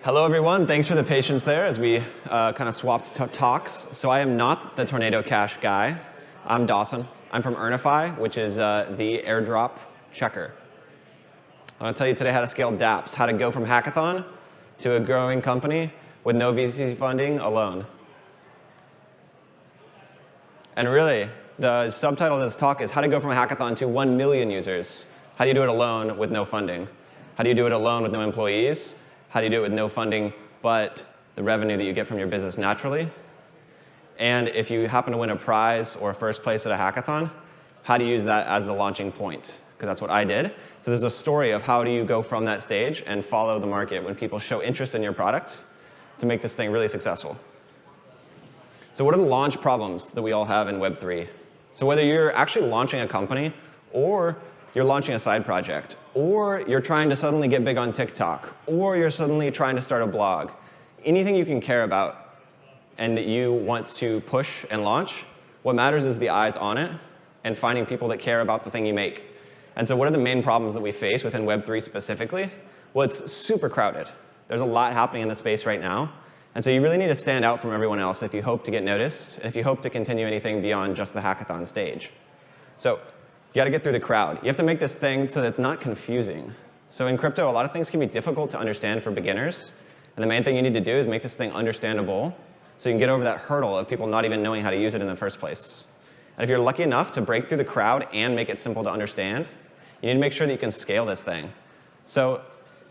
Hello, everyone. Thanks for the patience there as we kind of swapped talks. So I am not the Tornado Cash guy. I'm Dawson. I'm from Earnify, which is the airdrop checker. I'm going to tell you today how to scale DApps, how to go from hackathon to a growing company with no VC funding alone. And really, the subtitle of this talk is how to go from a hackathon to 1 million users. How do you do it alone with no funding? How do you do it alone with no employees? How do you do it with no funding but the revenue that you get from your business naturally? And if you happen to win a prize or first place at a hackathon, how do you use that as the launching point? Because that's what I did. So there's a story of how do you go from that stage and follow the market when people show interest in your product to make this thing really successful. So what are the launch problems that we all have in Web3? So whether you're actually launching a company or you're launching a side project, or you're trying to suddenly get big on TikTok, or you're suddenly trying to start a blog, anything you can care about and that you want to push and launch, what matters is the eyes on it and finding people that care about the thing you make. And so what are the main problems that we face within Web3 specifically? Well, it's super crowded. There's a lot happening in the space right now. And so you really need to stand out from everyone else if you hope to get noticed, and if you hope to continue anything beyond just the hackathon stage. So you got to get through the crowd. You have to make this thing so that it's not confusing. So in crypto, a lot of things can be difficult to understand for beginners. And the main thing you need to do is make this thing understandable so you can get over that hurdle of people not even knowing how to use it in the first place. And if you're lucky enough to break through the crowd and make it simple to understand, you need to make sure that you can scale this thing. So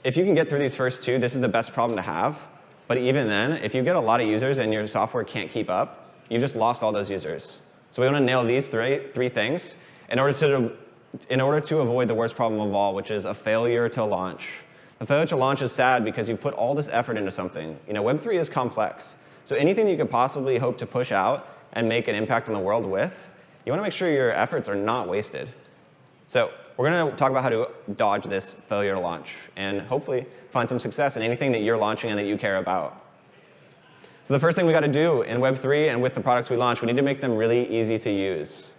if you can get through these first two, this is the best problem to have. But even then, if you get a lot of users and your software can't keep up, you just lost all those users. So we want to nail these three things in order to avoid the worst problem of all, which is a failure to launch. A failure to launch is sad because you've put all this effort into something. Web3 is complex. So anything that you could possibly hope to push out and make an impact on the world with, you want to make sure your efforts are not wasted. So we're going to talk about how to dodge this failure to launch and hopefully find some success in anything that you're launching and that you care about. So the first thing we got to do in Web3 and with the products we launch, we need to make them really easy to use.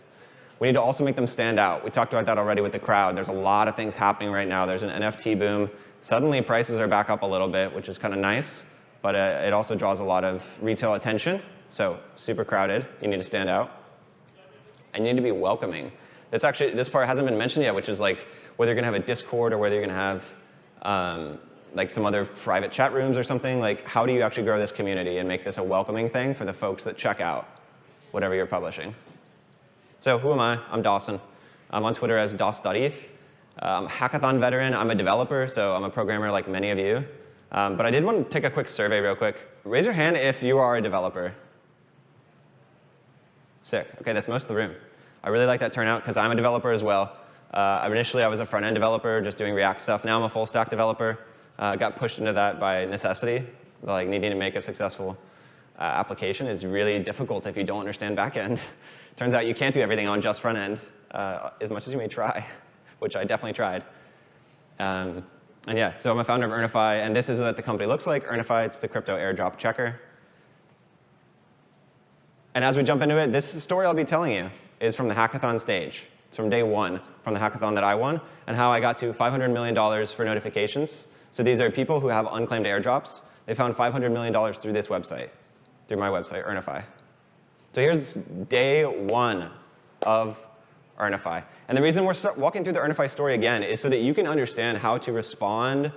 We need to also make them stand out. We talked about that already with the crowd. There's a lot of things happening right now. There's an NFT boom. Suddenly prices are back up a little bit, which is kind of nice, but it also draws a lot of retail attention. So super crowded. You need to stand out. And you need to be welcoming. This part hasn't been mentioned yet, which is like whether you're going to have a Discord or whether you're going to have like some other private chat rooms or something. Like, how do you actually grow this community and make this a welcoming thing for the folks that check out whatever you're publishing? So who am I? I'm Dawson. I'm on Twitter as Doss.eth. I'm a hackathon veteran. I'm a developer, so I'm a programmer like many of you. But I did want to take a quick survey real quick. Raise your hand if you are a developer. Sick. OK, that's most of the room. I really like that turnout because I'm a developer as well. Initially, I was a front-end developer, just doing React stuff. Now I'm a full-stack developer. Got pushed into that by necessity. Like needing to make a successful application is really difficult if you don't understand back-end. Turns out you can't do everything on just front-end, as much as you may try, which I definitely tried. And yeah, so I'm a founder of Earnify, and this is what the company looks like. Earnify, it's the crypto airdrop checker. And as we jump into it, this story I'll be telling you is from the hackathon stage. It's from day one, from the hackathon that I won, and how I got to $500 million for notifications. So these are people who have unclaimed airdrops. They found $500 million through this website, through my website, Earnify. So here's day one of Earnify. And the reason we're walking through the Earnify story again is so that you can understand how to respond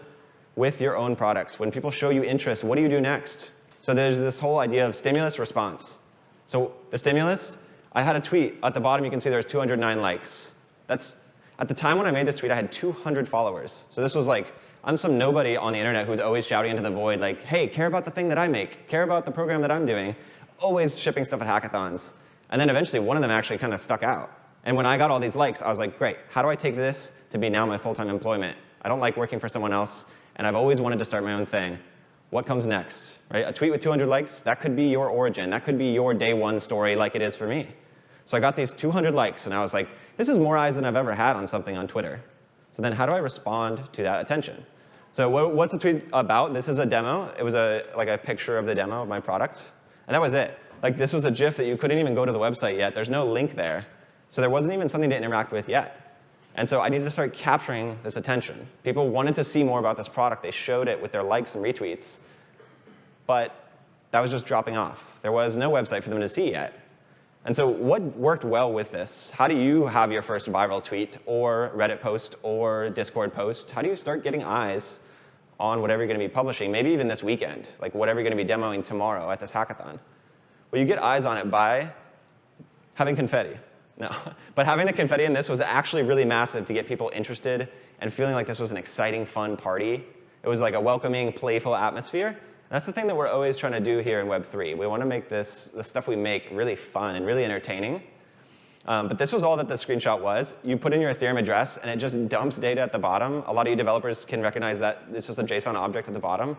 with your own products. When people show you interest, what do you do next? So there's this whole idea of stimulus response. So the stimulus, I had a tweet. At the bottom, you can see there's 209 likes. At the time when I made this tweet, I had 200 followers. So this was like, I'm some nobody on the internet who's always shouting into the void, like, hey, care about the thing that I make. Care about the program that I'm doing. Always shipping stuff at hackathons. And then eventually, one of them actually kind of stuck out. And when I got all these likes, I was like, great, how do I take this to be now my full-time employment? I don't like working for someone else, and I've always wanted to start my own thing. What comes next? Right? A tweet with 200 likes, that could be your origin. That could be your day one story like it is for me. So I got these 200 likes, and I was like, this is more eyes than I've ever had on something on Twitter. So then how do I respond to that attention? So what's the tweet about? This is a demo. It was like a picture of the demo of my product. And that was it. Like, this was a GIF that you couldn't even go to the website yet. There's no link there. So there wasn't even something to interact with yet. And so I needed to start capturing this attention. People wanted to see more about this product. They showed it with their likes and retweets. But that was just dropping off. There was no website for them to see yet. And so what worked well with this? How do you have your first viral tweet or Reddit post or Discord post? How do you start getting eyes on whatever you're going to be publishing, maybe even this weekend, like whatever you're going to be demoing tomorrow at this hackathon? Well, you get eyes on it by having confetti. No, but having the confetti in this was actually really massive to get people interested and feeling like this was an exciting, fun party. It was like a welcoming, playful atmosphere. And that's the thing that we're always trying to do here in Web3. We want to make the stuff we make really fun and really entertaining. But this was all that the screenshot was. You put in your Ethereum address, and it just dumps data at the bottom. A lot of you developers can recognize that it's just a JSON object at the bottom.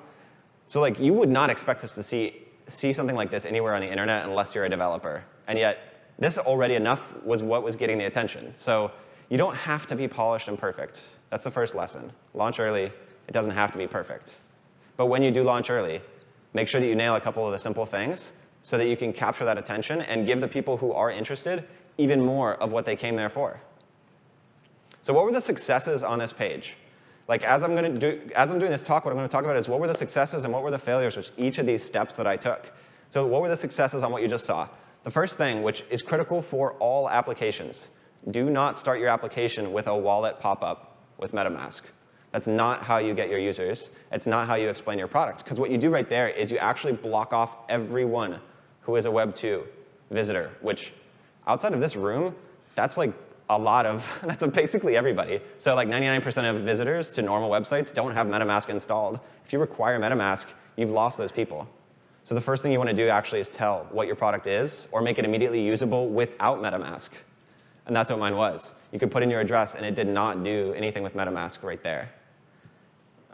So like, you would not expect us to see something like this anywhere on the internet unless you're a developer. And yet, this already enough was what was getting the attention. So you don't have to be polished and perfect. That's the first lesson. Launch early. It doesn't have to be perfect. But when you do launch early, make sure that you nail a couple of the simple things so that you can capture that attention and give the people who are interested even more of what they came there for. So what were the successes on this page? Like, as I'm doing this talk, what I'm going to talk about is what were the successes and what were the failures with each of these steps that I took. So what were the successes on what you just saw? The first thing, which is critical for all applications, do not start your application with a wallet pop-up with MetaMask. That's not how you get your users. It's not how you explain your product. Because what you do right there is you actually block off everyone who is a Web 2 visitor, which outside of this room, that's like a lot of, that's basically everybody. So like 99% of visitors to normal websites don't have MetaMask installed. If you require MetaMask, you've lost those people. So the first thing you want to do actually is tell what your product is or make it immediately usable without MetaMask. And that's what mine was. You could put in your address, and it did not do anything with MetaMask right there.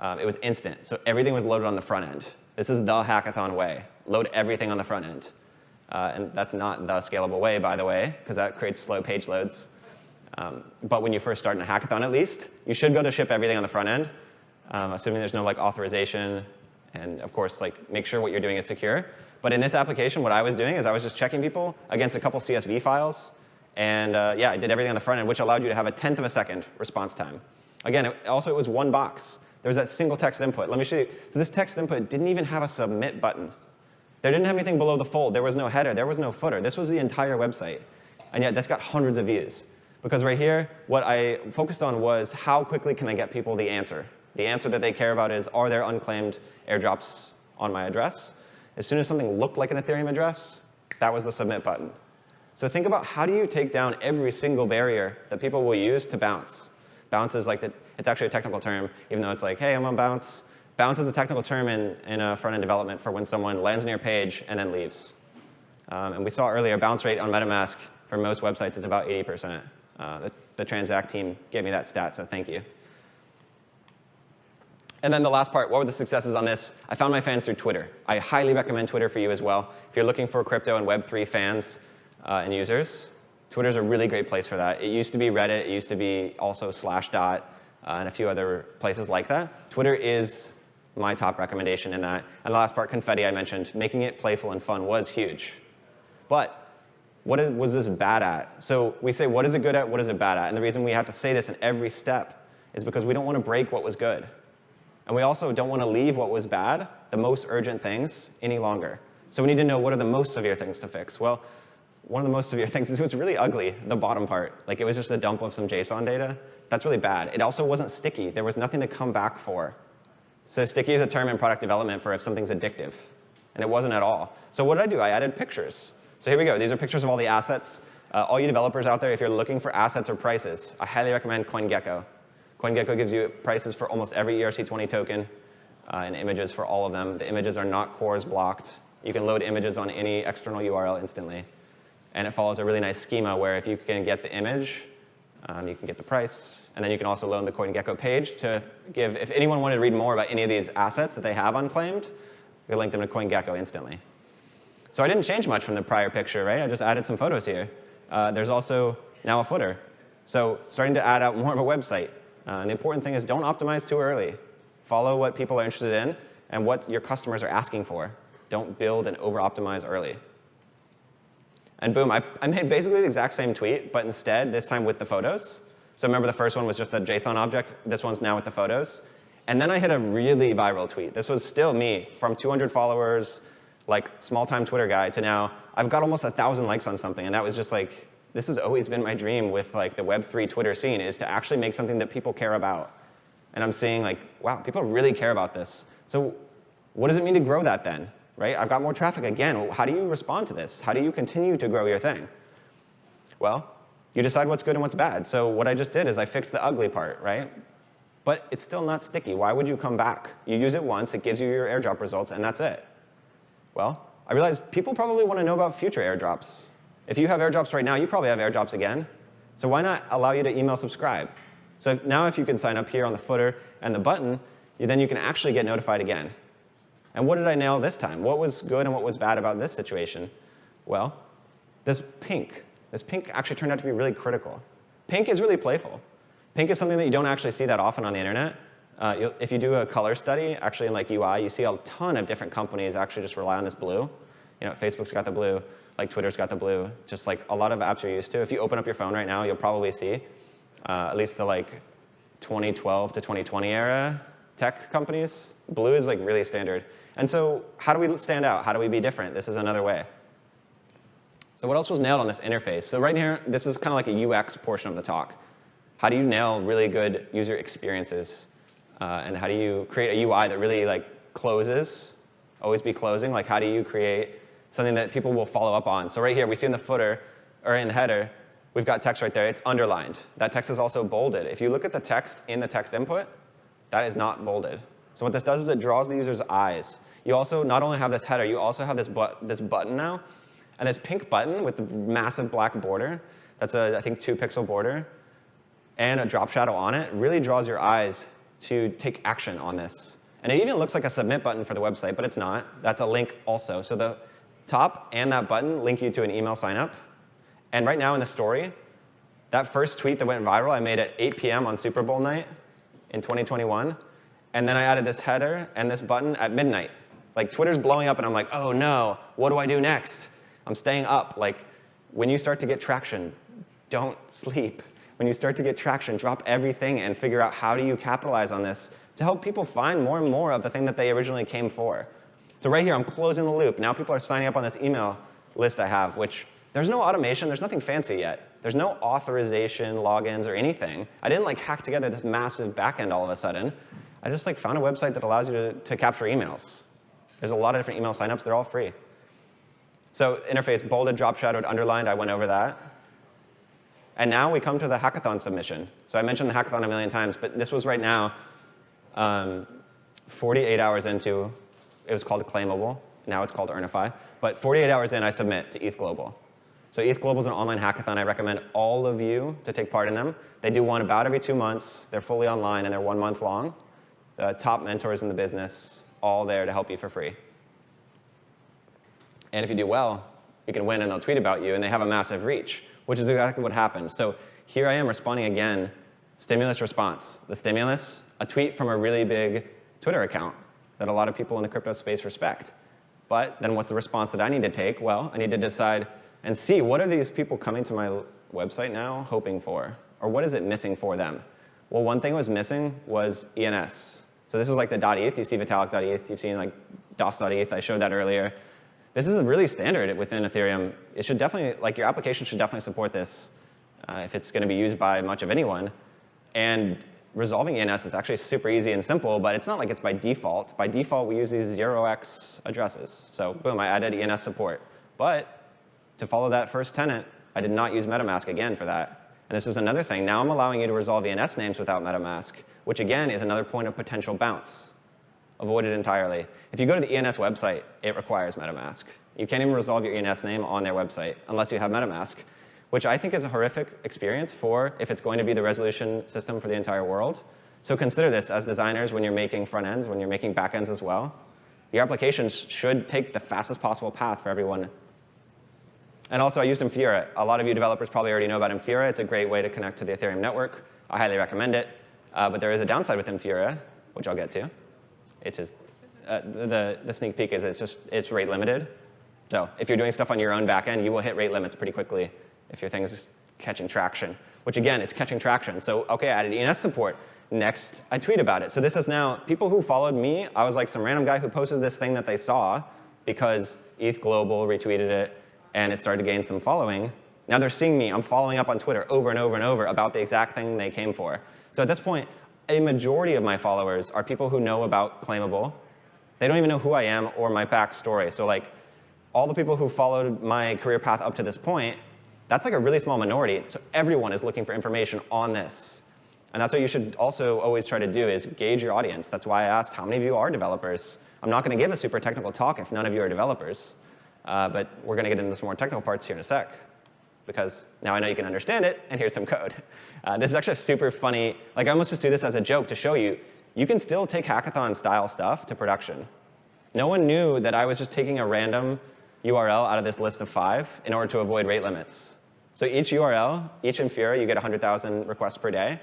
It was instant. So everything was loaded on the front end. This is the hackathon way. Load everything on the front end. And that's not the scalable way, by the way, because that creates slow page loads. But when you first start in a hackathon, at least, you should be able to ship everything on the front end, assuming there's no like authorization. And of course, like make sure what you're doing is secure. But in this application, what I was doing is I was just checking people against a couple CSV files. And yeah, I did everything on the front end, which allowed you to have a 1/10 of a second response time. Again, it was one box. There was that single text input. Let me show you. So this text input didn't even have a submit button. There didn't have anything below the fold. There was no header. There was no footer. This was the entire website. And yet, that's got hundreds of views. Because right here, what I focused on was how quickly can I get people the answer. The answer that they care about is, are there unclaimed airdrops on my address? As soon as something looked like an Ethereum address, that was the submit button. So think about how do you take down every single barrier that people will use to bounce. Bounce is like, it's actually a technical term, even though it's like, hey, I'm on bounce. Bounce is the technical term in front-end development for when someone lands on your page and then leaves. And we saw earlier, bounce rate on MetaMask for most websites is about 80%. The Transact team gave me that stat, so thank you. And then the last part, what were the successes on this? I found my fans through Twitter. I highly recommend Twitter for you as well. If you're looking for crypto and Web3 fans and users, Twitter's a really great place for that. It used to be Reddit. It used to be also Slashdot and a few other places like that. Twitter is my top recommendation in that. And the last part, confetti, I mentioned. Making it playful and fun was huge. But what was this bad at? So we say, what is it good at? What is it bad at? And the reason we have to say this in every step is because we don't want to break what was good. And we also don't want to leave what was bad, the most urgent things, any longer. So we need to know what are the most severe things to fix. Well, one of the most severe things is it was really ugly, the bottom part. Like it was just a dump of some JSON data. That's really bad. It also wasn't sticky. There was nothing to come back for. So sticky is a term in product development for if something's addictive. And it wasn't at all. So what did I do? I added pictures. So here we go. These are pictures of all the assets. All you developers out there, if you're looking for assets or prices, I highly recommend CoinGecko. CoinGecko gives you prices for almost every ERC20 token and images for all of them. The images are not CORS blocked. You can load images on any external URL instantly. And it follows a really nice schema where if you can get the image, you can get the price. And then you can also load the CoinGecko page to give, if anyone wanted to read more about any of these assets that they have unclaimed, you can link them to CoinGecko instantly. So I didn't change much from the prior picture, right? I just added some photos here. There's also now a footer. So starting to add out more of a website. And the important thing is don't optimize too early. Follow what people are interested in and what your customers are asking for. Don't build and over-optimize early. And boom, I made basically the exact same tweet, but instead, this time with the photos. So remember the first one was just the JSON object. This one's now with the photos. And then I hit a really viral tweet. This was still me, from 200 followers, like small-time Twitter guy, to now I've got almost 1,000 likes on something. And that was just like, this has always been my dream with like the Web3 Twitter scene, is to actually make something that people care about. And I'm seeing like, wow, people really care about this. So what does it mean to grow that then, right? I've got more traffic again. How do you respond to this? How do you continue to grow your thing? Well, you decide what's good and what's bad. So what I just did is I fixed the ugly part, right? But it's still not sticky. Why would you come back? You use it once, it gives you your airdrop results, and that's it. Well, I realized people probably want to know about future airdrops. If you have airdrops right now, you probably have airdrops again. So why not allow you to email subscribe? So now if you can sign up here on the footer and the button, then you can actually get notified again. And what did I nail this time? What was good and what was bad about this situation? Well, this pink actually turned out to be really critical. Pink is really playful. Pink is something that you don't actually see that often on the internet. If you do a color study, actually in like UI, you see a ton of different companies actually just rely on this blue. Facebook's got the blue, like Twitter's got the blue, just like a lot of apps you're used to. If you open up your phone right now, you'll probably see at least the like 2012 to 2020 era tech companies. Blue is like really standard. And so how do we stand out? How do we be different? This is another way. So what else was nailed on this interface? So right here, this is kind of like a UX portion of the talk. How do you nail really good user experiences? And how do you create a UI that really like closes, always be closing? Like how do you create something that people will follow up on? So right here, we see in the footer, or in the header, we've got text right there. It's underlined. That text is also bolded. If you look at the text in the text input, that is not bolded. So what this does is it draws the user's eyes. You also not only have this header, you also have this button now. And this pink button with the massive black border, that's a, I think, 2-pixel border, and a drop shadow on it, really draws your eyes to take action on this. And it even looks like a submit button for the website, but it's not. That's a link also. So the top and that button link you to an email sign up. And right now in the story, that first tweet that went viral, I made at 8 p.m. on Super Bowl night in 2021. And then I added this header and this button at midnight. Like Twitter's blowing up, and I'm like, oh no, what do I do next? I'm staying up. Like, when you start to get traction, don't sleep. When you start to get traction, drop everything and figure out how do you capitalize on this to help people find more and more of the thing that they originally came for. So right here, I'm closing the loop. Now people are signing up on this email list I have, which there's no automation. There's nothing fancy yet. There's no authorization, logins, or anything. I didn't like hack together this massive backend all of a sudden. I just like found a website that allows you to capture emails. There's a lot of different email signups. They're all free. So interface, bolded, drop shadowed, underlined, I went over that. And now we come to the hackathon submission. So I mentioned the hackathon a million times, but this was right now 48 hours into, it was called Claimable. Now it's called Earnify. But 48 hours in, I submit to ETH Global. So ETH Global is an online hackathon. I recommend all of you to take part in them. They do one about every 2 months. They're fully online, and they're 1 month long. The top mentors in the business, all there to help you for free. And if you do well, you can win, and they'll tweet about you, and they have a massive reach, which is exactly what happened. So here I am responding again, stimulus response. The stimulus, a tweet from a really big Twitter account that a lot of people in the crypto space respect. But then what's the response that I need to take? Well, I need to decide and see, what are these people coming to my website now hoping for? Or what is it missing for them? Well, one thing was missing was ENS. So this is like the .eth. You see Vitalik.eth. You've seen like DOS.eth. I showed that earlier. This is really standard within Ethereum. It should definitely, like your application should definitely support this if it's going to be used by much of anyone. And resolving ENS is actually super easy and simple, but it's not like it's by default. By default, we use these 0x addresses. So boom, I added ENS support. But to follow that first tenet, I did not use MetaMask again for that. And this was another thing. Now I'm allowing you to resolve ENS names without MetaMask, which again is another point of potential bounce. Avoid it entirely. If you go to the ENS website, it requires MetaMask. You can't even resolve your ENS name on their website unless you have MetaMask, which I think is a horrific experience for if it's going to be the resolution system for the entire world. So consider this as designers when you're making front ends, when you're making back ends as well. Your applications should take the fastest possible path for everyone. And also, I used Infura. A lot of you developers probably already know about Infura. It's a great way to connect to the Ethereum network. I highly recommend it. But there is a downside with Infura, which I'll get to. It's just, the sneak peek is it's rate limited. So if you're doing stuff on your own backend, you will hit rate limits pretty quickly if your thing is catching traction, which again, it's catching traction. So okay, I added ENS support. Next, I tweet about it. So this is now, people who followed me, I was like some random guy who posted this thing that they saw because ETH Global retweeted it, and it started to gain some following. Now they're seeing me. I'm following up on Twitter over and over and over about the exact thing they came for. So at this point, a majority of my followers are people who know about Claimable. They don't even know who I am or my backstory. So like, all the people who followed my career path up to this point, that's like a really small minority. So everyone is looking for information on this. And that's what you should also always try to do, is gauge your audience. That's why I asked how many of you are developers. I'm not going to give a super technical talk if none of you are developers. But we're going to get into some more technical parts here in a sec, because now I know you can understand it, and here's some code. This is actually super funny. Like, I almost just do this as a joke to show you, you can still take hackathon-style stuff to production. No one knew that I was just taking a random URL out of this list of 5 in order to avoid rate limits. So each URL, each Infura, you get 100,000 requests per day.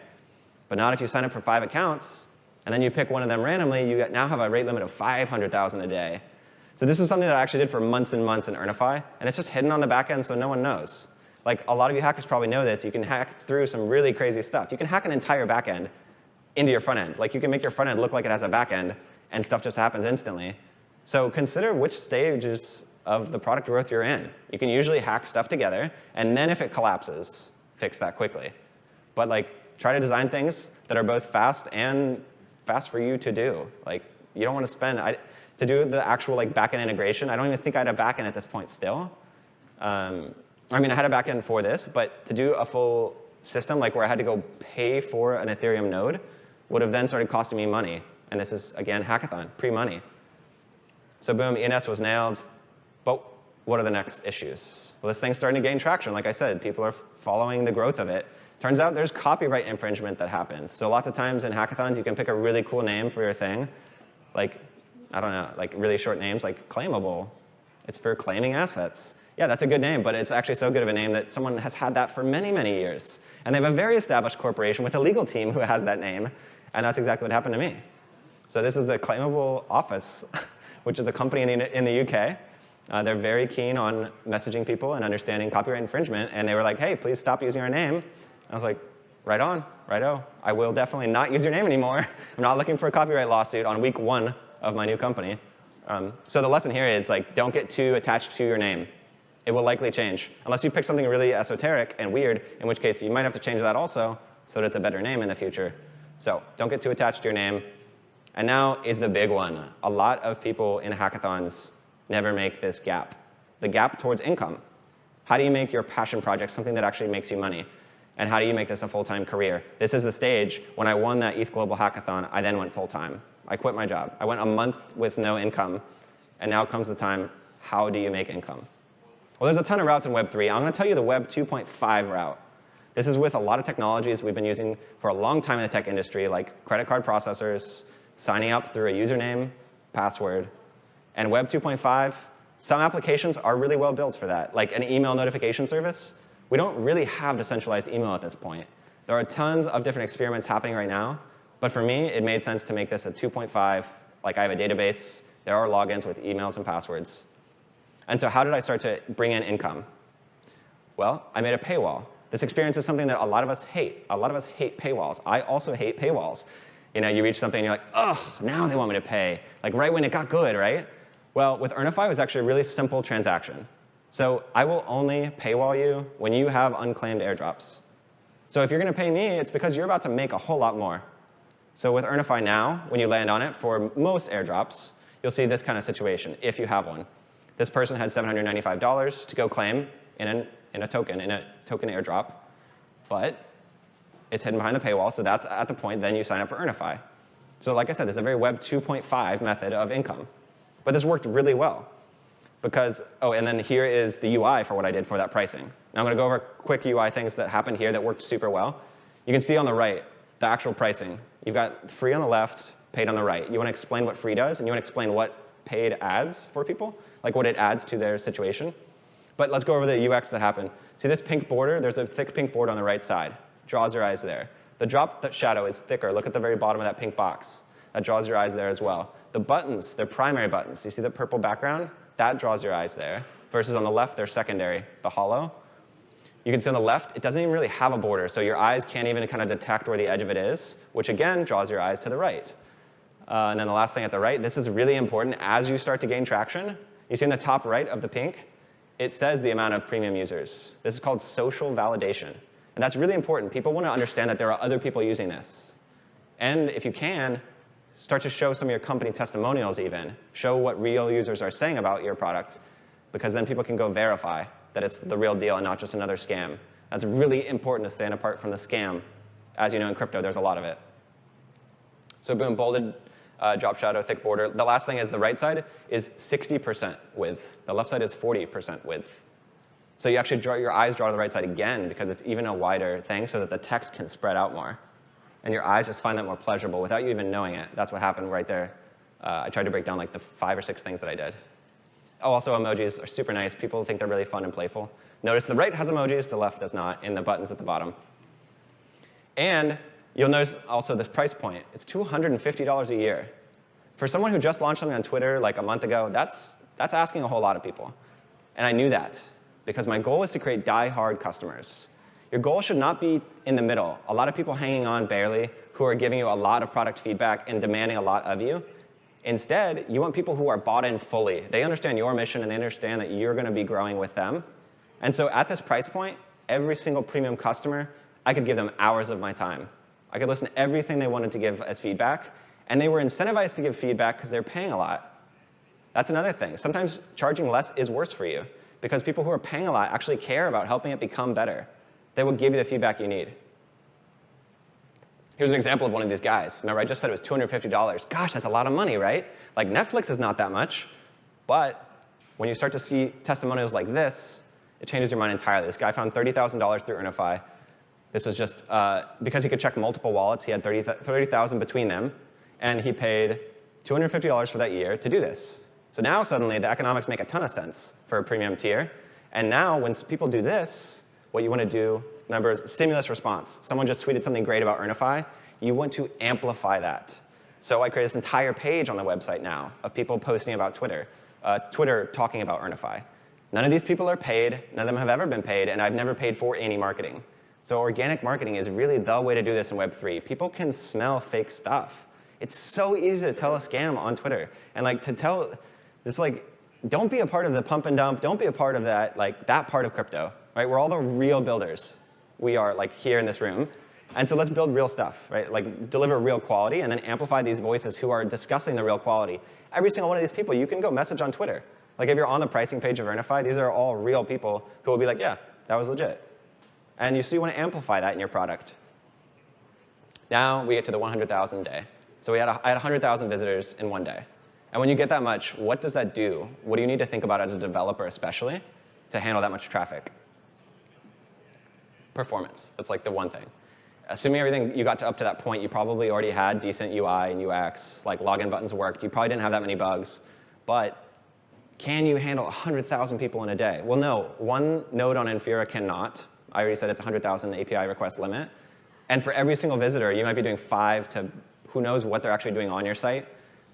But not if you sign up for 5 accounts, and then you pick one of them randomly, you now have a rate limit of 500,000 a day. So this is something that I actually did for months and months in Earnify, and it's just hidden on the back end so no one knows. Like, a lot of you hackers probably know this. You can hack through some really crazy stuff. You can hack an entire back end into your front end. Like, you can make your front end look like it has a back end, and stuff just happens instantly. So consider which stages of the product growth you're in. You can usually hack stuff together, and then if it collapses, fix that quickly. But like, try to design things that are both fast and fast for you to do. Like, you don't want to spend, to do the actual like backend integration, I don't even think I had a backend at this point still. I mean, I had a backend for this, but to do a full system, like where I had to go pay for an Ethereum node, would have then started costing me money. And this is, again, hackathon, pre-money. So boom, ENS was nailed. But what are the next issues? Well, this thing's starting to gain traction. Like I said, people are following the growth of it. Turns out there's copyright infringement that happens. So lots of times in hackathons, you can pick a really cool name for your thing. Like, I don't know, like really short names like Claimable. It's for claiming assets. Yeah, that's a good name, but it's actually so good of a name that someone has had that for many, many years. And they have a very established corporation with a legal team who has that name. And that's exactly what happened to me. So this is the Claimable office, which is a company in the UK. They're very keen on messaging people and understanding copyright infringement. And they were like, hey, please stop using our name. I was like, right on, righto. I will definitely not use your name anymore. I'm not looking for a copyright lawsuit on week 1 of my new company. So the lesson here is, like, don't get too attached to your name. It will likely change, unless you pick something really esoteric and weird, in which case you might have to change that also so that it's a better name in the future. So don't get too attached to your name. And now is the big one. A lot of people in hackathons never make this gap, the gap towards income. How do you make your passion project something that actually makes you money? And how do you make this a full-time career? This is the stage. When I won that ETH Global Hackathon, I then went full-time. I quit my job. I went a month with no income. And now comes the time, how do you make income? Well, there's a ton of routes in Web 3. I'm going to tell you the Web 2.5 route. This is with a lot of technologies we've been using for a long time in the tech industry, like credit card processors, signing up through a username, password. And Web 2.5, some applications are really well built for that, like an email notification service. We don't really have decentralized email at this point. There are tons of different experiments happening right now. But for me, it made sense to make this a 2.5. Like, I have a database. There are logins with emails and passwords. And so how did I start to bring in income? Well, I made a paywall. This experience is something that a lot of us hate. A lot of us hate paywalls. I also hate paywalls. You know, you reach something and you're like, oh, now they want me to pay. Like right when it got good, right? Well, with Earnify, it was actually a really simple transaction. So I will only paywall you when you have unclaimed airdrops. So if you're going to pay me, it's because you're about to make a whole lot more. So with Earnify now, when you land on it, for most airdrops, you'll see this kind of situation, if you have one. This person had $795 to go claim in a token airdrop, but it's hidden behind the paywall, so that's at the point then you sign up for Earnify. So like I said, it's a very Web 2.5 method of income. But this worked really well. Because, oh, and then here is the UI for what I did for that pricing. Now I'm going to go over quick UI things that happened here that worked super well. You can see on the right the actual pricing. You've got free on the left, paid on the right. You want to explain what free does, and you want to explain what paid adds for people, like what it adds to their situation. But let's go over the UX that happened. See this pink border? There's a thick pink border on the right side. Draws your eyes there. The drop shadow is thicker. Look at the very bottom of that pink box. That draws your eyes there as well. The buttons, they're primary buttons. You see the purple background? That draws your eyes there. Versus on the left, they're secondary, the hollow. You can see on the left, it doesn't even really have a border, so your eyes can't even kind of detect where the edge of it is, which again draws your eyes to the right. And then the last thing at the right, this is really important as you start to gain traction. You see in the top right of the pink, it says the amount of premium users. This is called social validation. And that's really important. People want to understand that there are other people using this. And if you can, start to show some of your company testimonials even. Show what real users are saying about your product, because then people can go verify that it's the real deal and not just another scam. That's really important to stand apart from the scam. As you know, in crypto, there's a lot of it. So boom, bolded, drop shadow, thick border. The last thing is the right side is 60% width. The left side is 40% width. So you actually your eyes draw to the right side again because it's even a wider thing so that the text can spread out more. And your eyes just find that more pleasurable without you even knowing it. That's what happened right there. I tried to break down like the 5 or 6 things that I did. Oh, also emojis are super nice. People think they're really fun and playful. Notice the right has emojis, the left does not, in the buttons at the bottom. And you'll notice also this price point. It's $250 a year. For someone who just launched something on Twitter like a month ago, that's asking a whole lot of people. And I knew that because my goal is to create die-hard customers. Your goal should not be in the middle. A lot of people hanging on barely who are giving you a lot of product feedback and demanding a lot of you. Instead, you want people who are bought in fully. They understand your mission, and they understand that you're going to be growing with them. And so at this price point, every single premium customer, I could give them hours of my time. I could listen to everything they wanted to give as feedback, and they were incentivized to give feedback because they're paying a lot. That's another thing. Sometimes charging less is worse for you because people who are paying a lot actually care about helping it become better. They will give you the feedback you need. Here's an example of one of these guys. Remember, I just said it was $250. Gosh, that's a lot of money, right? Like Netflix is not that much, but when you start to see testimonials like this, it changes your mind entirely. This guy found $30,000 through Earnify. This was just because he could check multiple wallets. He had 30,000 between them, and he paid $250 for that year to do this. So now suddenly the economics make a ton of sense for a premium tier. And now when people do this, what you want to do, remember, is stimulus response. Someone just tweeted something great about Earnify. You want to amplify that. So I created this entire page on the website now of people posting about Twitter, Twitter talking about Earnify. None of these people are paid. None of them have ever been paid, and I've never paid for any marketing. So organic marketing is really the way to do this in Web3. People can smell fake stuff. It's so easy to tell a scam on Twitter. And like to tell, this like, don't be a part of the pump and dump. Don't be a part of that, like that part of crypto, right? We're all the real builders. We are like here in this room. And so let's build real stuff, right? Like deliver real quality and then amplify these voices who are discussing the real quality. Every single one of these people, you can go message on Twitter. Like if you're on the pricing page of Earnify, these are all real people who will be like, yeah, that was legit. And you want to amplify that in your product. Now we get to the 100,000 day. So I had 100,000 visitors in one day. And when you get that much, what does that do? What do you need to think about as a developer especially to handle that much traffic? Performance. That's like the one thing. Assuming everything you got up to that point, you probably already had decent UI and UX, like login buttons worked. You probably didn't have that many bugs. But can you handle 100,000 people in a day? Well, no. One node on Infura cannot. I already said it's 100,000 API request limit. And for every single visitor, you might be doing 5 to, who knows what they're actually doing on your site,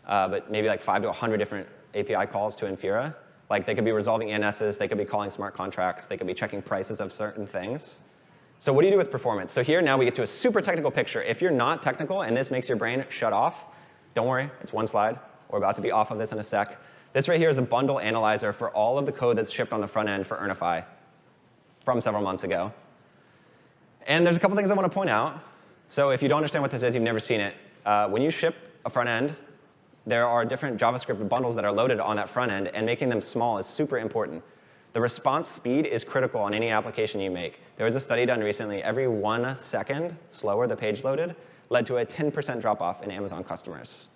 but maybe like 5 to 100 different API calls to Infura. Like they could be resolving ENSs, they could be calling smart contracts, they could be checking prices of certain things. So what do you do with performance? So here now we get to a super technical picture. If you're not technical and this makes your brain shut off, don't worry, it's one slide. We're about to be off of this in a sec. This right here is a bundle analyzer for all of the code that's shipped on the front end for Earnify from several months ago. And there's a couple things I want to point out. So if you don't understand what this is, you've never seen it. When you ship a front end, there are different JavaScript bundles that are loaded on that front end, and making them small is super important. The response speed is critical on any application you make. There was a study done recently. Every 1 second slower the page loaded led to a 10% drop-off in Amazon customers.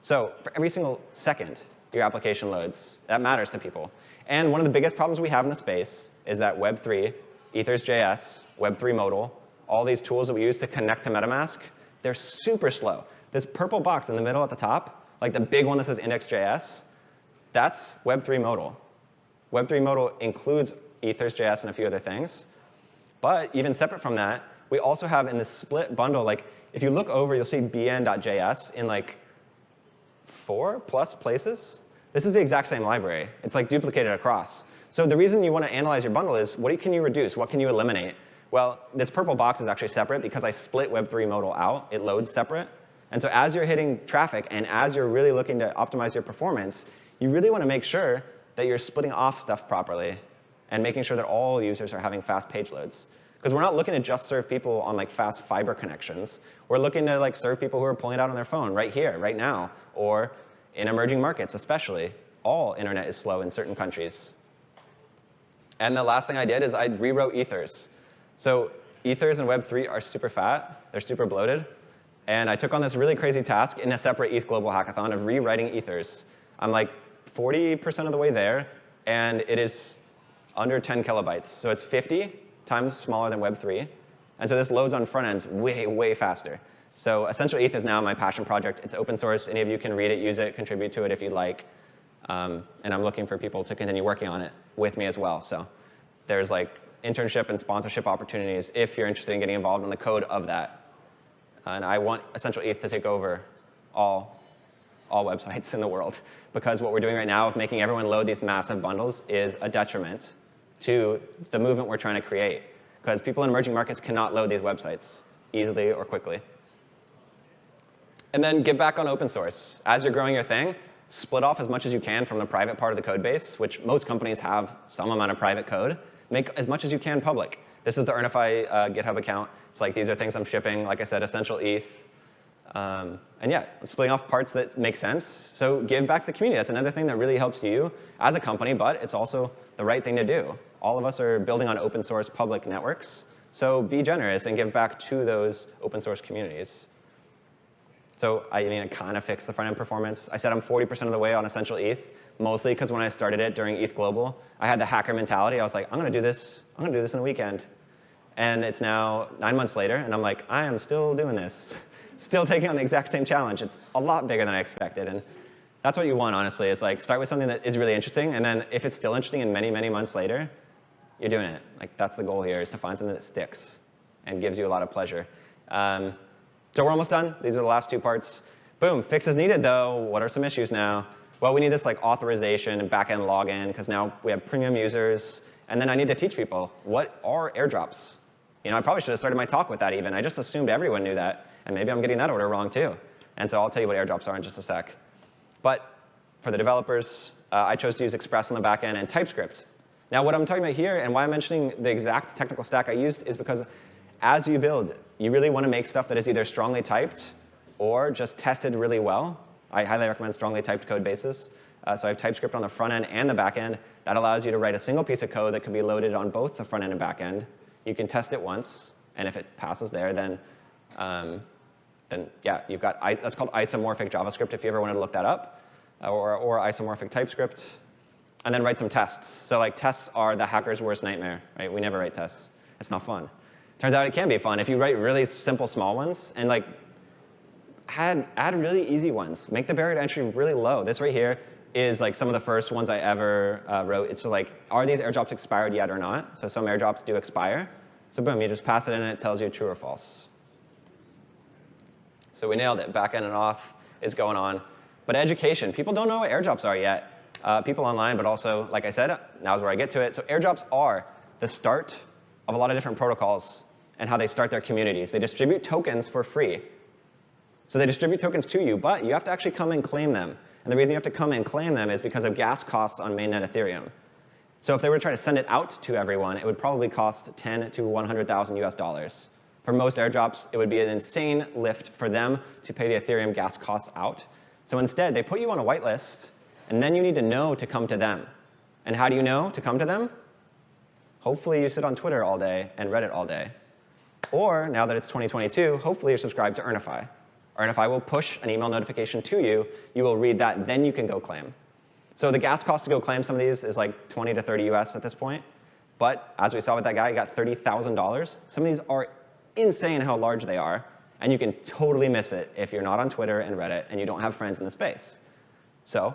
So for every single second your application loads, that matters to people. And one of the biggest problems we have in the space is that Web3, Ethers.js, Web3 Modal, all these tools that we use to connect to MetaMask, they're super slow. This purple box in the middle at the top, like the big one that says index.js, that's Web3 Modal. Web3 Modal includes Ethers.js and a few other things. But even separate from that, we also have in this split bundle, like if you look over, you'll see bn.js in like 4+ places. This is the exact same library. It's like duplicated across. So the reason you want to analyze your bundle is, what can you reduce? What can you eliminate? Well, this purple box is actually separate because I split Web3 modal out. It loads separate. And so as you're hitting traffic and as you're really looking to optimize your performance, you really want to make sure that you're splitting off stuff properly and making sure that all users are having fast page loads. Because we're not looking to just serve people on like fast fiber connections. We're looking to like serve people who are pulling it out on their phone right here, right now, or in emerging markets especially. All internet is slow in certain countries. And the last thing I did is I rewrote ethers. So ethers in Web3 are super fat. They're super bloated. And I took on this really crazy task in a separate ETH Global Hackathon of rewriting ethers. I'm like 40% of the way there, and it is under 10 kilobytes. So it's 50 times smaller than Web3. And so this loads on front ends way, way faster. So Essential ETH is now my passion project. It's open source. Any of you can read it, use it, contribute to it if you'd like. And I'm looking for people to continue working on it with me as well. So there's like internship and sponsorship opportunities if you're interested in getting involved in the code of that. And I want Essential ETH to take over all websites in the world, because what we're doing right now of making everyone load these massive bundles is a detriment to the movement we're trying to create, because people in emerging markets cannot load these websites easily or quickly. And then give back on open source. As you're growing your thing, split off as much as you can from the private part of the code base, which most companies have some amount of private code. Make as much as you can public. This is the Earnify GitHub account. It's like, these are things I'm shipping. Like I said, Essential ETH. And yeah, I'm splitting off parts that make sense. So give back to the community. That's another thing that really helps you as a company, but it's also the right thing to do. All of us are building on open source public networks. So be generous and give back to those open source communities. So I kind of fixed the front-end performance. I said I'm 40% of the way on Essential ETH, mostly because when I started it during ETH Global, I had the hacker mentality. I was like, I'm going to do this. I'm going to do this in a weekend. And it's now 9 months later, and I'm like, I am still doing this. Still taking on the exact same challenge. It's a lot bigger than I expected. And that's what you want, honestly, is like start with something that is really interesting, and then if it's still interesting in many, many months later, you're doing it. Like, that's the goal here, is to find something that sticks and gives you a lot of pleasure. So we're almost done. These are the last two parts. Boom, fixes needed, though. What are some issues now? Well, we need this like authorization and backend login, because now we have premium users. And then I need to teach people, what are airdrops? I probably should have started my talk with that even. I just assumed everyone knew that. And maybe I'm getting that order wrong, too. And so I'll tell you what airdrops are in just a sec. But for the developers, I chose to use Express on the back end and TypeScript. Now, what I'm talking about here and why I'm mentioning the exact technical stack I used is because as you build, you really want to make stuff that is either strongly typed or just tested really well. I highly recommend strongly typed code bases. So I have TypeScript on the front end and the back end. That allows you to write a single piece of code that can be loaded on both the front end and back end. You can test it once, and if it passes there, then yeah, you've got, that's called isomorphic JavaScript if you ever wanted to look that up, or isomorphic TypeScript. And then write some tests. So like tests are the hacker's worst nightmare, right? We never write tests. It's not fun. Turns out it can be fun if you write really simple small ones and like add really easy ones. Make the barrier to entry really low. This right here is like some of the first ones I ever wrote. It's so like, are these airdrops expired yet or not? So some airdrops do expire. So boom, you just pass it in and it tells you true or false. So we nailed it. Back end and auth is going on. But education, people don't know what airdrops are yet. People online, but also, like I said, now's where I get to it. So airdrops are the start of a lot of different protocols and how they start their communities. They distribute tokens for free. So they distribute tokens to you, but you have to actually come and claim them. And the reason you have to come and claim them is because of gas costs on mainnet Ethereum. So if they were to try to send it out to everyone, it would probably cost 10 to 100,000 US dollars. For most airdrops, it would be an insane lift for them to pay the Ethereum gas costs out. So instead, they put you on a whitelist, and then you need to know to come to them. And how do you know to come to them? Hopefully you sit on Twitter all day and Reddit all day. Or, now that it's 2022, hopefully you're subscribed to Earnify. Earnify will push an email notification to you. You will read that, then you can go claim. So the gas cost to go claim some of these is like 20 to 30 US at this point. But as we saw with that guy, he got $30,000. Some of these are insane how large they are. And you can totally miss it if you're not on Twitter and Reddit and you don't have friends in the space. So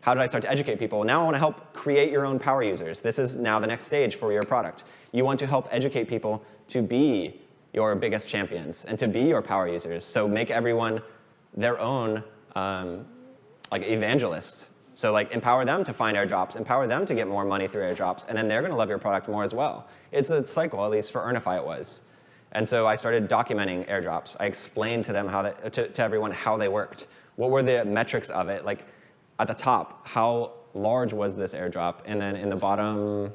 how did I start to educate people? Now I want to help create your own power users. This is now the next stage for your product. You want to help educate people to be your biggest champions and to be your power users. So make everyone their own like evangelist So like empower them to find airdrops, empower them to get more money through airdrops, and then they're going to love your product more as well. It's a cycle, at least for Earnify it was. And so I started documenting airdrops. I explained to them to everyone how they worked. What were the metrics of it? Like at the top, how large was this airdrop? And then in the bottom,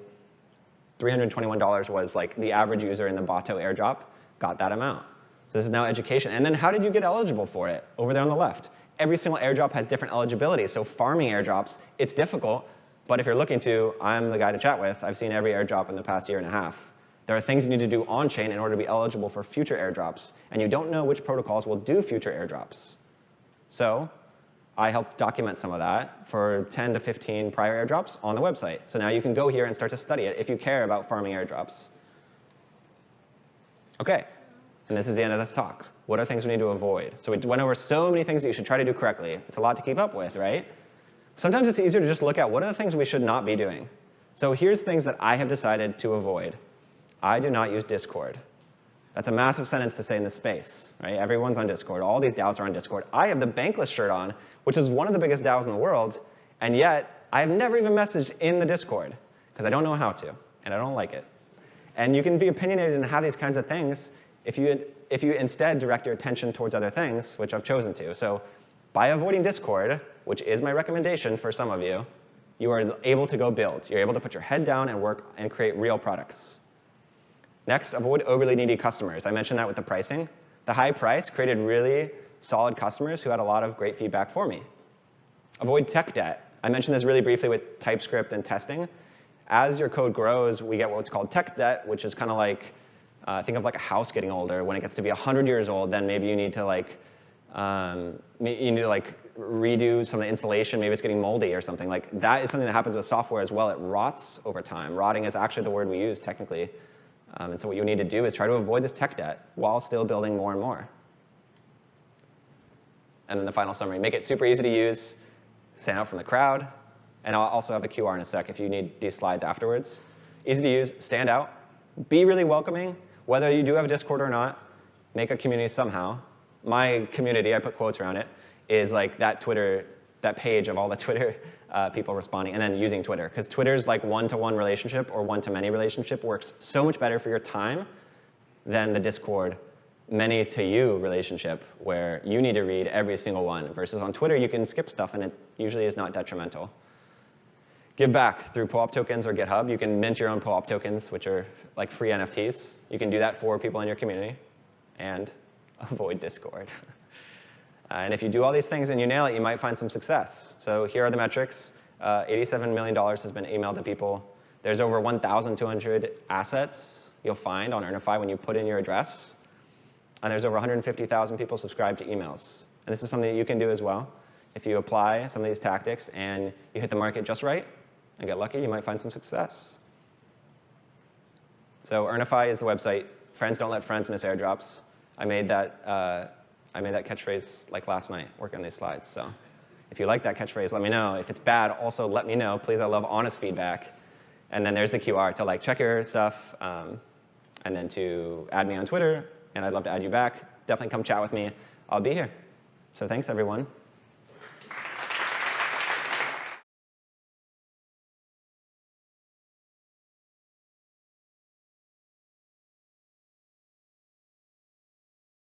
$321 was like the average user in the Bato airdrop got that amount. So this is now education. And then how did you get eligible for it? Over there on the left. Every single airdrop has different eligibility. So farming airdrops, it's difficult. But if you're looking to, I'm the guy to chat with. I've seen every airdrop in the past year and a half. There are things you need to do on-chain in order to be eligible for future airdrops. And you don't know which protocols will do future airdrops. So I helped document some of that for 10 to 15 prior airdrops on the website. So now you can go here and start to study it if you care about farming airdrops. OK, and this is the end of this talk. What are things we need to avoid? So we went over so many things that you should try to do correctly. It's a lot to keep up with, right? Sometimes it's easier to just look at what are the things we should not be doing. So here's things that I have decided to avoid. I do not use Discord. That's a massive sentence to say in this space, right? Everyone's on Discord. All these DAOs are on Discord. I have the Bankless shirt on, which is one of the biggest DAOs in the world, and yet I have never even messaged in the Discord because I don't know how to, and I don't like it. And you can be opinionated and have these kinds of things if you instead direct your attention towards other things, which I've chosen to. So by avoiding Discord, which is my recommendation for some of you, you are able to go build. You're able to put your head down and work and create real products. Next, avoid overly needy customers. I mentioned that with the pricing. The high price created really solid customers who had a lot of great feedback for me. Avoid tech debt. I mentioned this really briefly with TypeScript and testing. As your code grows, we get what's called tech debt, which is kind of like, think of like a house getting older. When it gets to be 100 years old, then maybe you need to redo some of the installation. Maybe it's getting moldy or something. Like that is something that happens with software as well. It rots over time. Rotting is actually the word we use technically. And so what you need to do is try to avoid this tech debt while still building more and more. And then the final summary, make it super easy to use, stand out from the crowd, and I'll also have a QR in a sec if you need these slides afterwards. Easy to use, stand out, be really welcoming, whether you do have a Discord or not, make a community somehow. My community, I put quotes around it, is like that page of all the Twitter people responding, and then using Twitter. Because Twitter's like one-to-one relationship or one-to-many relationship works so much better for your time than the Discord many-to-you relationship where you need to read every single one. Versus on Twitter, you can skip stuff, and it usually is not detrimental. Give back through POAP tokens or GitHub. You can mint your own POAP tokens, which are like free NFTs. You can do that for people in your community. And avoid Discord. And if you do all these things and you nail it, you might find some success. So here are the metrics. $87 million has been emailed to people. There's over 1,200 assets you'll find on Earnify when you put in your address. And there's over 150,000 people subscribed to emails. And this is something that you can do as well. If you apply some of these tactics and you hit the market just right and get lucky, you might find some success. So Earnify is the website. Friends don't let friends miss airdrops. I made that catchphrase like last night working on these slides. So if you like that catchphrase, let me know. If it's bad, also let me know. Please, I love honest feedback. And then there's the QR to check your stuff, and then to add me on Twitter. And I'd love to add you back. Definitely come chat with me. I'll be here. So thanks, everyone.